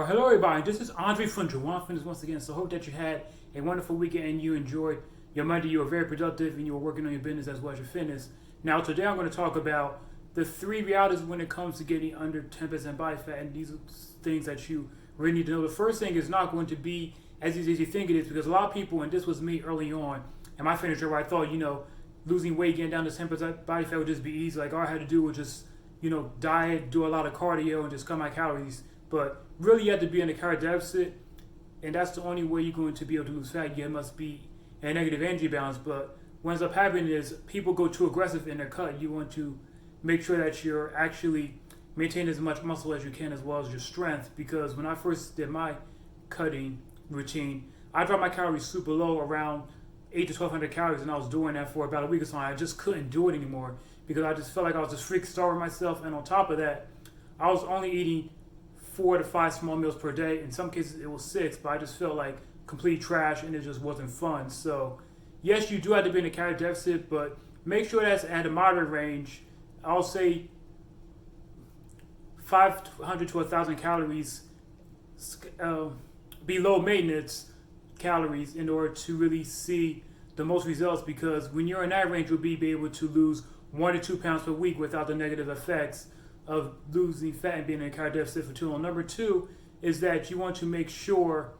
Hello everybody, this is Andre from Juwan Fitness once again. So hope that you had a wonderful weekend and you enjoyed your Monday. You were very productive and you were working on your business as well as your fitness. Now today I'm going to talk about the three realities when it comes to getting under 10% body fat, and these are things that you really need to know. The first thing is not going to be as easy as you think it is, because a lot of people, and this was me early on in my fitness journey, where I thought, losing weight, getting down to 10% body fat would just be easy. Like all I had to do was just, diet, do a lot of cardio, and just cut my calories. But really, you have to be in a calorie deficit, and that's the only way you're going to be able to lose fat. You must be in a negative energy balance. But what ends up happening is people go too aggressive in their cut. You want to make sure that you're actually maintaining as much muscle as you can, as well as your strength. Because when I first did my cutting routine, I dropped my calories super low, around 8 to 1,200 calories, and I was doing that for about a week or so. I just couldn't do it anymore because I just felt like I was just freaking starving myself. And on top of that, I was only eating 4 to 5 small meals per day. In some cases it was 6, but I just felt like complete trash and it just wasn't fun. So yes, you do have to be in a calorie deficit, but make sure that's at a moderate range. I'll say 500 to 1,000 calories below maintenance calories in order to really see the most results, because when you're in that range, you'll be able to lose 1 to 2 pounds per week without the negative effects of losing fat and being in a calorie deficit for too long. Number 2 is that you want to make sure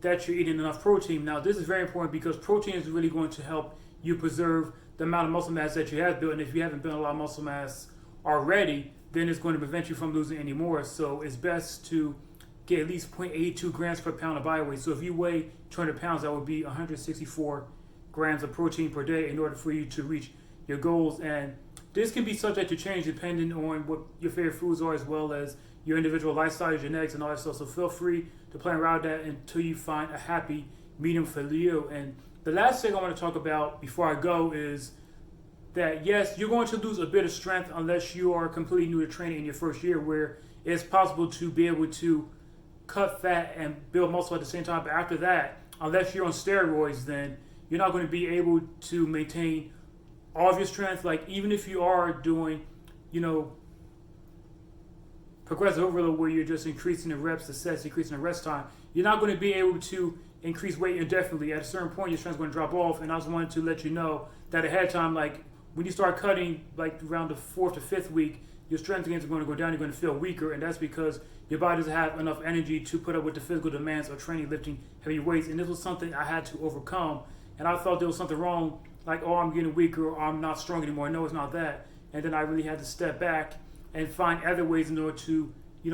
that you're eating enough protein. Now, this is very important because protein is really going to help you preserve the amount of muscle mass that you have built. And if you haven't built a lot of muscle mass already, then it's going to prevent you from losing any more. So it's best to get at least 0.82 grams per pound of body weight. So if you weigh 200 pounds, that would be 164 grams of protein per day in order for you to reach your goals. And this can be subject to change depending on what your favorite foods are, as well as your individual lifestyle, your genetics, and all that stuff. So feel free to play around with that until you find a happy medium for you. And the last thing I want to talk about before I go is that yes, you're going to lose a bit of strength unless you are completely new to training in your first year, where it's possible to be able to cut fat and build muscle at the same time. But after that, unless you're on steroids, then you're not going to be able to maintain all of your strength. Like even if you are doing, progressive overload, where you're just increasing the reps, the sets, increasing the rest time, you're not going to be able to increase weight indefinitely. At a certain point, your strength is going to drop off. And I just wanted to let you know that ahead of time, like when you start cutting, like around the 4th to 5th week, your strength gains are going to go down. You're going to feel weaker, and that's because your body doesn't have enough energy to put up with the physical demands of training, lifting heavy weights. And this was something I had to overcome. And I thought there was something wrong, like, oh, I'm getting weaker or I'm not strong anymore. No, it's not that. And then I really had to step back and find other ways in order to,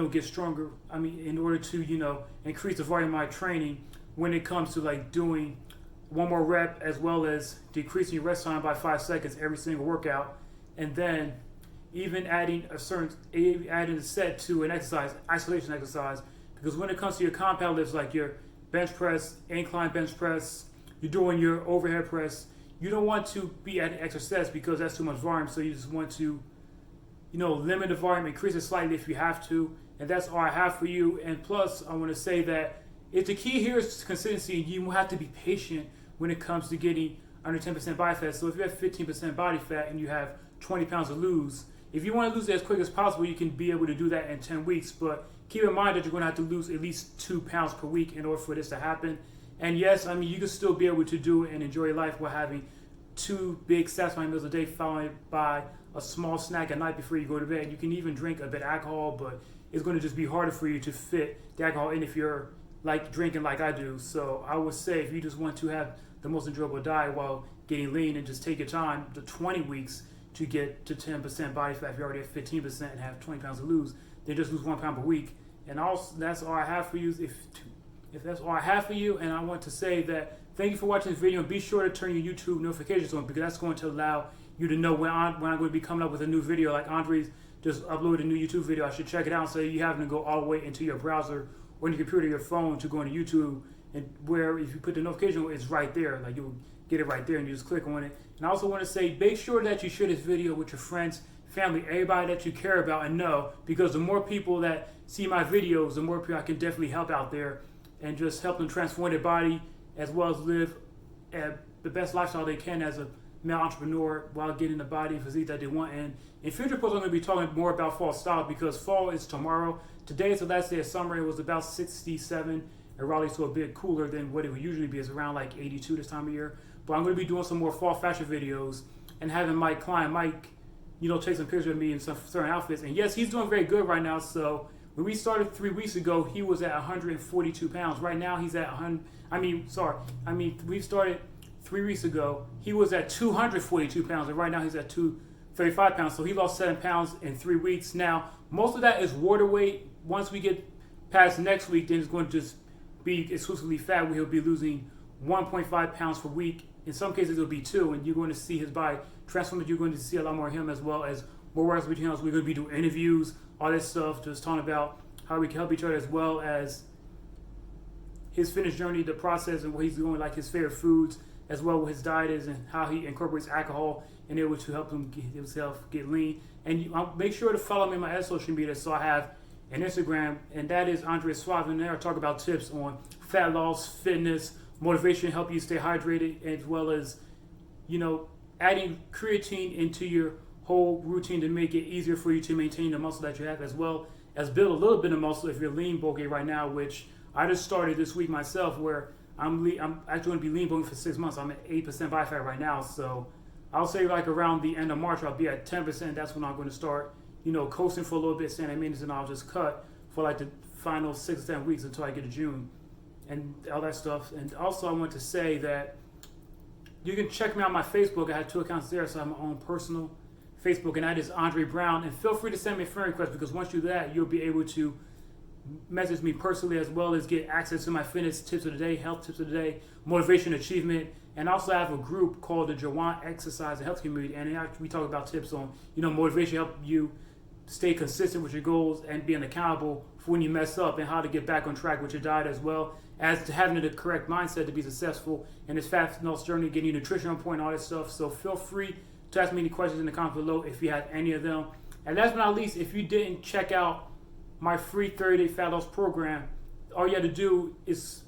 get stronger. In order to, increase the volume of my training when it comes to like doing one more rep, as well as decreasing your rest time by 5 seconds every single workout. And then even adding a set to an exercise, isolation exercise, because when it comes to your compound lifts, like your bench press, incline bench press, you're doing your overhead press, you don't want to be at extra sets because that's too much volume. So you just want to, limit the volume, increase it slightly if you have to. And that's all I have for you. And plus, I want to say that if the key here is consistency, you have to be patient when it comes to getting under 10% body fat. So if you have 15% body fat and you have 20 pounds to lose, if you want to lose it as quick as possible, you can be able to do that in 10 weeks. But keep in mind that you're going to have to lose at least 2 pounds per week in order for this to happen. And yes, you can still be able to do it and enjoy your life while having 2 big satisfying meals a day, followed by a small snack at night before you go to bed. You can even drink a bit of alcohol, but it's going to just be harder for you to fit the alcohol in if you're like drinking like I do. So I would say if you just want to have the most enjoyable diet while getting lean, and just take your time, the 20 weeks to get to 10% body fat. If you're already at 15% and have 20 pounds to lose, then just lose 1 pound per week. And also, that's all I have for you. If that's all I have for you, and I want to say that thank you for watching this video, and be sure to turn your YouTube notifications on, because that's going to allow you to know when I'm going to be coming up with a new video. Like Andre's just uploaded a new YouTube video. I should check it out, so you having to go all the way into your browser or your computer, your phone, to go into YouTube, and where if you put the notification, it's right there. Like you'll get it right there, and you just click on it. And I also want to say, make sure that you share this video with your friends, family, everybody that you care about and know, because the more people that see my videos, the more people I can definitely help out there and just help them transform their body, as well as live the best lifestyle they can as a male entrepreneur while getting the body and physique that they want. And in future posts, I'm going to be talking more about fall style because fall is tomorrow. Today is the last day of summer. It was about 67 in Raleigh, so a bit cooler than what it would usually be. It's around like 82 this time of year. But I'm going to be doing some more fall fashion videos and having my client Mike, take some pictures of me in some certain outfits. And yes, he's doing very good right now. So when we started 3 weeks ago, he was at 142 pounds. Right now, he's at 100. We started 3 weeks ago. He was at 242 pounds, and right now he's at 235 pounds. So he lost 7 pounds in 3 weeks. Now, most of that is water weight. Once we get past next week, then it's going to just be exclusively fat, where he'll be losing 1.5 pounds per week. In some cases, it'll be 2, and you're going to see his body transform. You're going to see a lot more of him, as well as more works between us. We're going to be doing interviews, all this stuff, just talking about how we can help each other, as well as his fitness journey, the process, and what he's doing, like his favorite foods, as well what his diet is, and how he incorporates alcohol in it to help him get himself get lean. And make sure to follow me on my other social media. So I have an Instagram, and that is Andre Suave, and there I talk about tips on fat loss, fitness, motivation, help you stay hydrated, as well as adding creatine into your whole routine to make it easier for you to maintain the muscle that you have, as well as build a little bit of muscle if you're lean bulky right now, which I just started this week myself, where I'm actually going to be lean bulking for 6 months. I'm at 8% body fat right now, so I'll say like around the end of March I'll be at 10%. That's when I'm going to start coasting for a little bit, staying at maintenance, and I'll just cut for like the final 6 or 7 weeks until I get to June and all that stuff. And also I want to say that you can check me out on my Facebook. I have 2 accounts there, so I have my own personal Facebook, and that is Andre Brown. And feel free to send me a friend request, because once you do that, you'll be able to message me personally, as well as get access to my fitness tips of the day, health tips of the day, motivation, achievement. And also I have a group called the Jawan Exercise and Health Community, and we talk about tips on motivation, help you stay consistent with your goals and being accountable for when you mess up, and how to get back on track with your diet, as well as to having the correct mindset to be successful in this fat loss journey, getting your nutrition on point, all that stuff. So feel free to ask me any questions in the comments below if you have any of them. And last but not least, if you didn't check out my free 30-day fat loss program, all you had to do is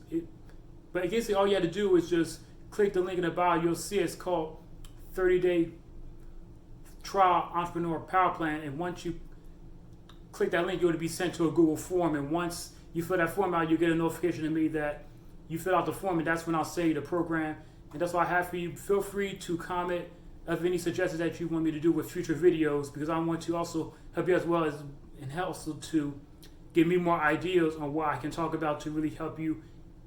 just click the link in the bio. You'll see it's called 30-day trial entrepreneur power plan. And once you click that link, you're going to be sent to a Google form. And once you fill that form out, you get a notification to me that you fill out the form, and that's when I'll send you the program. And that's all I have for you. Feel free to comment of any suggestions that you want me to do with future videos, because I want to also help you, as well as and also to give me more ideas on what I can talk about to really help you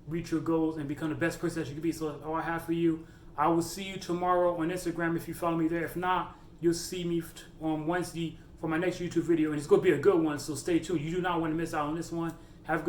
reach your goals and become the best person that you can be. So that's all I have for you. I will see you tomorrow on Instagram if you follow me there. If not, you'll see me on Wednesday for my next YouTube video, and it's going to be a good one, so stay tuned. You do not want to miss out on this one. Have a good